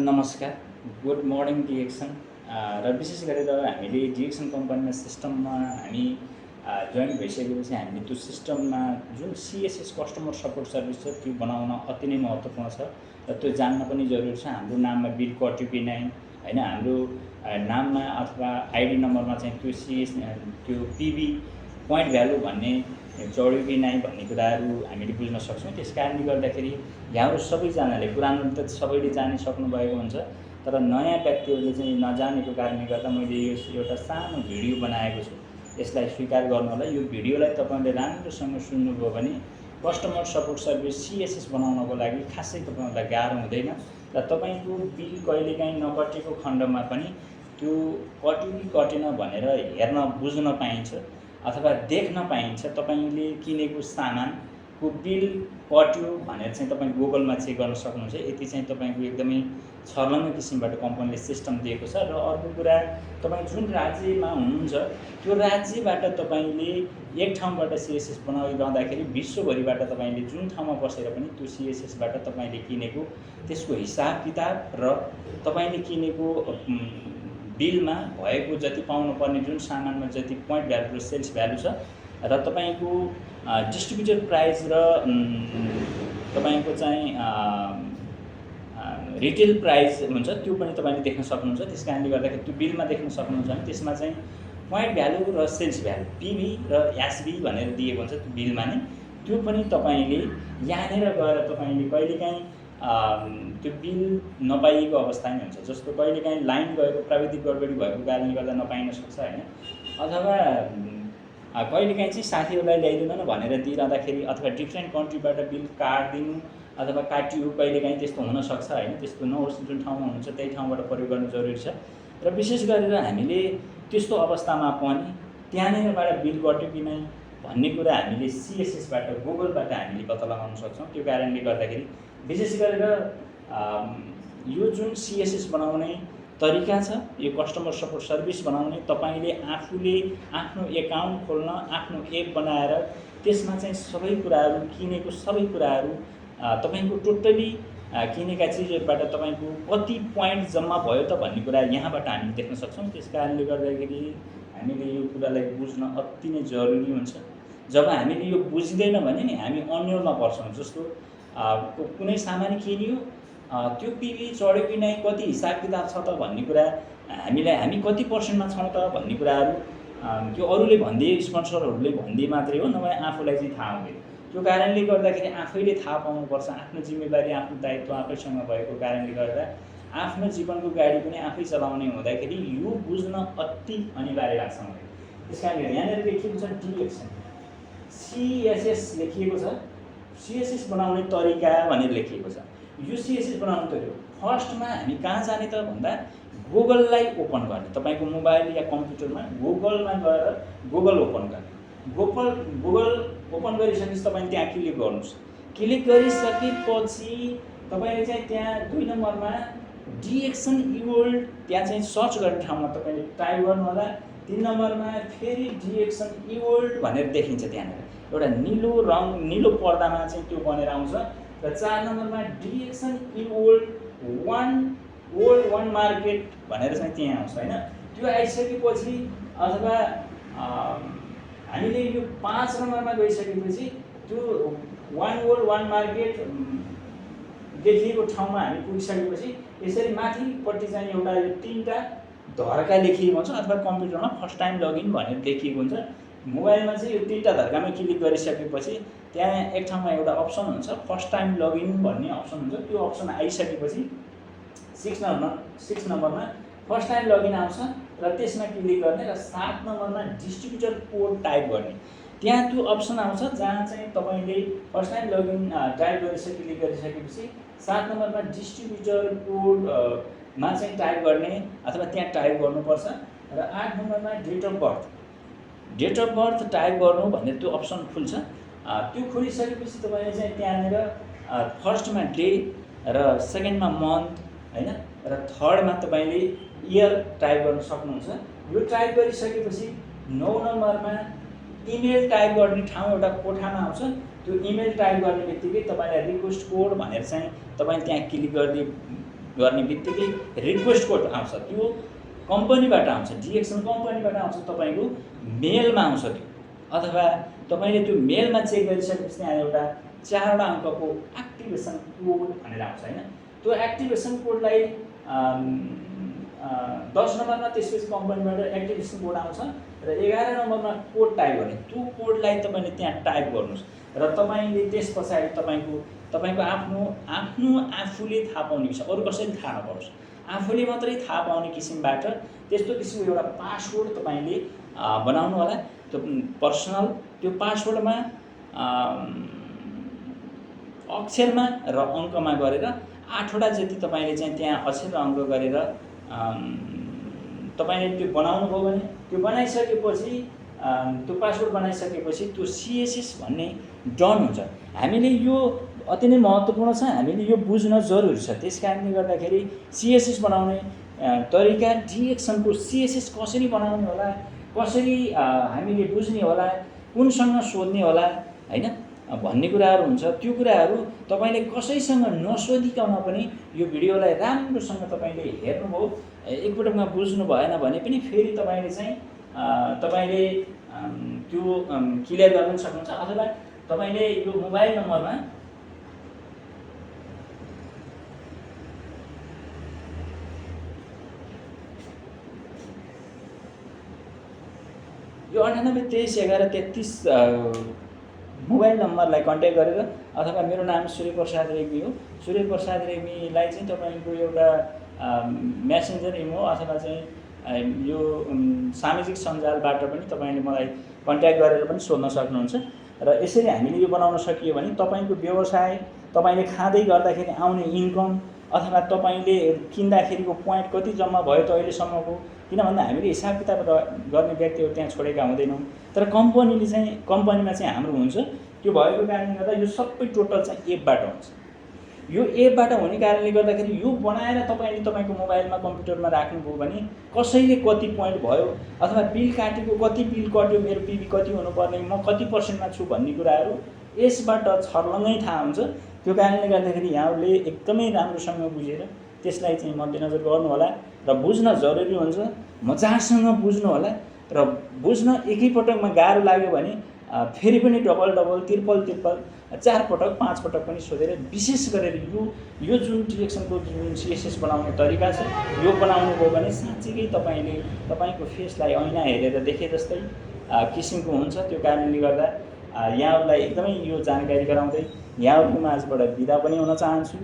नमस्कार, good morning DXN. र विशेष गरेर हामीले डिएक्सन कम्पनीमा सिस्टममा हामी जोइन भइसकेपछि हामीले त्यो सिस्टममा जुन सिएसएस कस्टमर सपोर्ट सर्भिस छ त्यो बनाउन अति नै महत्त्वपूर्ण छ र त्यो जान्न पनि जरुरी छ। हाम्रो नाममा बिल कट्यो कि नै हैन, हाम्रो नाममा अथवा आइडी नम्बरमा चाहिँ त्यो पिबी पोइन्ट भ्यालु भन्ने चढ्यो कि नै भन्ने कुराहरू हामीले बुझ्न सक्छौँ। त्यस कारणले गर्दाखेरि यहाँहरू सबैजनाले पुरानो त सबैले जानिसक्नु भएको हुन्छ, तर नयाँ व्यक्तिहरूले चाहिँ नजानेको कारणले गर्दा मैले यो एउटा सानो भिडियो बनाएको छु। यसलाई स्वीकार गर्नु होला। यो भिडियोलाई तपाईँले राम्रोसँग सुन्नुभयो भने कस्टमर सपोर्ट सर्भिस सिएसएस बनाउनको लागि खासै तपाईँलाई गाह्रो हुँदैन र तपाईँको बिल कहिलेकाहीँ नकटेको खण्डमा पनि त्यो कट्यो कि कटेन भनेर हेर्न बुझ्न पाइन्छ अथवा देख्न पाइन्छ। तपाईँले किनेको सामानको बिल कट्यो भनेर चाहिँ तपाईँ गुगलमा चेक गर्न सक्नुहुन्छ। यति चाहिँ तपाईँको एकदमै छर्लङ्ग किसिमबाट कम्पनीले सिस्टम दिएको छ। र अर्को कुरा, तपाईँ जुन राज्यमा हुनुहुन्छ त्यो राज्यबाट तपाईँले एक ठाउँबाट सिएसएस बनाइरहँदाखेरि विश्वभरिबाट तपाईँले जुन ठाउँमा बसेर पनि त्यो सिएसएसबाट तपाईँले किनेको त्यसको हिसाब किताब र तपाईँले किनेको बिलमा भएको जति पाउनुपर्ने जुन सामानमा जति पोइन्ट भ्यालु र सेल्स भ्यालु छ र तपाईँको डिस्ट्रिब्युटर प्राइस र तपाईँको चाहिँ रिटेल प्राइस हुन्छ त्यो पनि तपाईँले देख्न सक्नुहुन्छ। त्यस कारणले गर्दाखेरि त्यो बिलमा देख्न सक्नुहुन्छ भने त्यसमा चाहिँ पोइन्ट भ्यालु र सेल्स भ्यालु पिभी र एसबी भनेर दिएको हुन्छ त्यो बिलमा नै। त्यो पनि तपाईँले यहाँनिर गएर तपाईँले कहिलेकाहीँ त्यो बिल नपाइएको अवस्था नै हुन्छ। जस्तो कहिलेकाहीँ लाइन गएको प्राविधिक गडबडी भएको कारणले गर्दा नपाइन सक्छ हैन, अथवा कहिलेकाहीँ चाहिँ साथीहरूलाई ल्याइदिनु न भनेर दिइरहँदाखेरि अथवा डिफ्रेन्ट कन्ट्रीबाट बिल काटिदिनु अथवा काटियो कहिलेकाहीँ त्यस्तो हुनसक्छ हैन। त्यस्तो नहोस्, जुन ठाउँमा हुनुहुन्छ त्यही ठाउँबाट प्रयोग गर्नु जरुरी छ। र विशेष गरेर हामीले त्यस्तो अवस्थामा पनि त्यहाँनिरबाट बिल कट्यो कि नै भन्ने कुरा हामीले सिएसएसबाट गुगलबाट हामीले पत्ता लगाउन सक्छौँ। त्यो कारणले गर्दाखेरि विशेष गरेर यो जुन सिएसएस बनाउने तरिका छ, यो कस्टमर सपोर्ट सर्भिस बनाउने, तपाईँले आफूले आफ्नो एकाउन्ट खोल्न आफ्नो एप बनाएर त्यसमा चाहिँ सबै कुराहरू किनेको सबै कुराहरू तपाईँको टोटली किनेका चिजहरूबाट तपाईँको कति पोइन्ट जम्मा भयो त भन्ने कुरा यहाँबाट हामीले देख्न सक्छौँ। त्यस कारणले गर्दाखेरि हामीले यो कुरालाई बुझ्न अति नै जरुरी हुन्छ। जब हामीले यो बुझ्दैन भने नि हामी अन्यलमा पर्छौँ। जस्तो कुनै सामान किन्यो, त्यो पिभी चढ्यो कि नै, कति हिसाब किताब छ त भन्ने कुरा हामी कति पर्सेन्टमा छौँ त भन्ने कुराहरू त्यो अरूले भनिदिए, स्पोन्सरहरूले भनिदिए मात्रै हो, नभए आफूलाई चाहिँ थाहा हुँदैन। त्यो कारणले गर्दाखेरि आफैले थाहा पाउनुपर्छ। आफ्नो जिम्मेवारी आफ्नो दायित्व आफैसँग भएको कारणले गर्दा आफ्नो जीवनको गाडी पनि आफै चलाउने हुँदाखेरि यो बुझ्न अति अनिवार्य लाग्छ मलाई। त्यस कारणले यहाँनिर लेखिएको छ डिएक्सन सिएसएस लेखिएको छ, सिएसएस बनाउने तरिका भनेर लेखिएको छ। यो सिएसएस बनाउनु त फर्स्टमा हामी कहाँ जाने त भन्दा गुगललाई ओपन गर्ने। तपाईँको मोबाइल या कम्प्युटरमा गुगलमा गएर गुगल ओपन गर्ने। गुगल ओपन गरिसकेपछि तपाईले त्यहाँ क्लिक गर्नुहोस्। क्लिक गरिसकेपछि तपाईँले चाहिँ त्यहाँ 2 नम्बरमा डिएक्सन इवोल्ड त्यहाँ चाहिँ सर्च गर्ने ठाउँमा तपाईँले टाइप गर्नु होला। 3 नम्बरमा फेरि डिएक्सन इवोल्ड भनेर देखिन्छ त्यहाँनिर एउटा निलो पर्दामा चाहिँ त्यो बनेर आउँछ। र 4 नम्बरमा डिएक्सन इवोल्ड वान मार्केट भनेर चाहिँ त्यहाँ आउँछ हैन। त्यो आइसकेपछि अथवा हामीले यो 5 नम्बरमा गइसकेपछि त्यो वान मार्केट देखिएको ठाउँमा हामी पुगिसकेपछि यसरी माथिपट्टि चाहिँ एउटा यो 3टा धर्का लेखिएको हुन्छ अथवा कम्प्युटरमा फर्स्ट टाइम लगइन भनेर लेखिएको हुन्छ। मोबाइलमा चाहिँ यो 3टा धर्कामा क्लिक गरिसकेपछि त्यहाँ एक ठाउँमा एउटा अप्सन हुन्छ फर्स्ट टाइम लगइन भन्ने अप्सन हुन्छ। त्यो अप्सन आइसकेपछि 6 नम्बरमा फर्स्ट टाइम लगइन आउँछ र त्यसमा क्लिक गर्ने र 7 नम्बरमा डिस्ट्रिब्युटर कोड टाइप गर्ने। त्यहाँ त्यो अप्सन आउँछ जहाँ चाहिँ तपाईँले first time login type click गरिसकेपछि 7 नम्बरमा डिस्ट्रिब्युटर कोडमा चाहिँ टाइप गर्ने अथवा त्यहाँ टाइप गर्नुपर्छ। र 8 नम्बरमा डेट अफ बर्थ टाइप गर्नु भनेर त्यो अप्सन खुल्छ। त्यो खोलिसकेपछि तपाईँले चाहिँ त्यहाँनिर फर्स्टमा डे र सेकेन्डमा मन्थ हैन र थर्डमा तपाईँले इयर टाइप गर्न सक्नुहुन्छ। यो टाइप गरिसकेपछि 9 नम्बरमा इमेल टाइप गर्ने ठाउँ एउटा कोठामा आउँछ। त्यो इमेल टाइप गर्ने बित्तिकै तपाईँलाई रिक्वेस्ट कोड भनेर चाहिँ तपाईले त्यहाँ क्लिक गर्ने बित्तिकै रिक्वेस्ट कोड आउँछ, त्यो कम्पनीबाट आउँछ, डिएक्सन कम्पनीबाट आउँछ, तपाईँको मेलमा आउँछ त्यो, अथवा तपाईँले त्यो मेलमा चेक गरिसकेपछि त्यहाँ एउटा 4वटा अङ्कको एक्टिभेसन कोड भनेर आउँछ होइन। त्यो एक्टिभेसन कोडलाई 10 नम्बरमा त्यसपछि कम्पनीबाट एक्टिभेसन कोड आउँछ र 11 नम्बरमा कोड टाइप गर्ने, त्यो कोडलाई तपाईँले त्यहाँ टाइप गर्नुहोस् र तपाईँले त्यस पछाडि तपाईँको आफ्नो आफूले थाहा पाउने विषय, अरू कसैले थाहा नपाओस्, आफूले मात्रै थाहा पाउने किसिमबाट त्यस्तो किसिमको एउटा पासवर्ड तपाईँले बनाउनु होला। त्यो पर्सनल, त्यो पासवर्डमा अक्षरमा र अङ्कमा गरेर 8वटा जति तपाईँले चाहिँ त्यहाँ अक्षर र अङ्क गरेर तपाईँले त्यो बनाउनु भयो भने, त्यो बनाइसकेपछि त्यो पासवर्ड बनाइसकेपछि त्यो सिएसएस भन्ने डन हुन्छ। हामीले यो अति नै महत्त्वपूर्ण छ, हामीले यो बुझ्न जरुरी छ। त्यस कारणले गर्दाखेरि सिएसएस बनाउने तरिका, डिएक्सनको सिएसएस कसरी बनाउने होला, कसरी हामीले बुझ्ने होला, कुनसँग सोध्ने होला होइन भन्ने कुराहरू हुन्छ। त्यो कुराहरू तपाईँले कसैसँग नसोधिकन पनि यो भिडियोलाई राम्रोसँग तपाईँले हेर्नुभयो, एकपटकमा बुझ्नु भएन भने पनि फेरि तपाईँले चाहिँ त्यो क्लियर गर्न सक्नुहुन्छ, अथवा तपाईँले यो मोबाइल नम्बरमा यो 98 23 11 33 मोबाइल नम्बरलाई कन्ट्याक्ट गरेर, अथवा मेरो नाम सूर्य प्रसाद रेग्मी हो, सूर्य प्रसाद रेग्मीलाई चाहिँ तपाईँको एउटा मेसेन्जर, इमो अथवा चाहिँ यो सामाजिक सञ्जालबाट पनि तपाईँले मलाई कन्ट्याक्ट गरेर पनि सोध्न सक्नुहुन्छ। र यसरी हामीले यो बनाउन सकियो भने तपाईँको व्यवसाय, तपाईँले खाँदै गर्दाखेरि आउने इन्कम, अथवा तपाईँले किन्दाखेरिको पोइन्ट कति जम्मा भयो त अहिलेसम्मको, किन भन्दा हामीले हिसाब किताब गर्ने व्यक्तिहरू त्यहाँ छोडेका हुँदैनौँ, तर कम्पनीमा चाहिँ हाम्रो हुन्छ। त्यो भएको कारणले गर्दा यो सबै टोटल चाहिँ एपबाट हुन्छ। यो एपबाट हुने कारणले गर्दाखेरि यो बनाएर तपाईँले तपाईँको मोबाइलमा कम्प्युटरमा राख्नुभयो भने कसैले कति पोइन्ट भयो, अथवा बिल काटेको कति बिल कट्यो, मेरो पिबी कति हुनुपर्ने, म कति पर्सेन्टमा छु भन्ने कुराहरू यसबाट छर्लङ्गै थाहा हुन्छ। त्यो कारणले गर्दाखेरि यहाँहरूले एकदमै राम्रोसँग बुझेर त्यसलाई चाहिँ मध्यनजर गर्नु होला र बुझ्न जरुरी हुन्छ, मजासँग बुझ्नु होला। र बुझ्न एकैपटकमा गाह्रो लाग्यो भने फेरि पनि डबल त्रिपल 4 पटक 5 पटक पनि सोधेर, विशेष गरेर यो जुन डिएक्सनको जुन सिएसएस बनाउने तरिका छ, यो बनाउनु भयो भने साँच्चीकै तपाईँले तपाईँको फेसलाई ऐना हेरेर देखे जस्तै किसिमको हुन्छ। त्यो कारणले गर्दा यहाँहरूलाई एकदमै यो जानकारी गराउँदै यहाँहरूको माझबाट बिदा पनि हुन चाहन्छु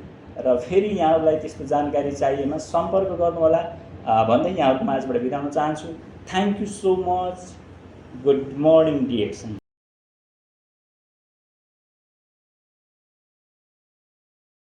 र फेरि यहाँहरूलाई त्यस्तो जानकारी चाहिएमा सम्पर्क गर्नुहोला भन्दै यहाँहरूको माझबाट बिदा हुन चाहन्छु। Thank you so much. Good morning DXN.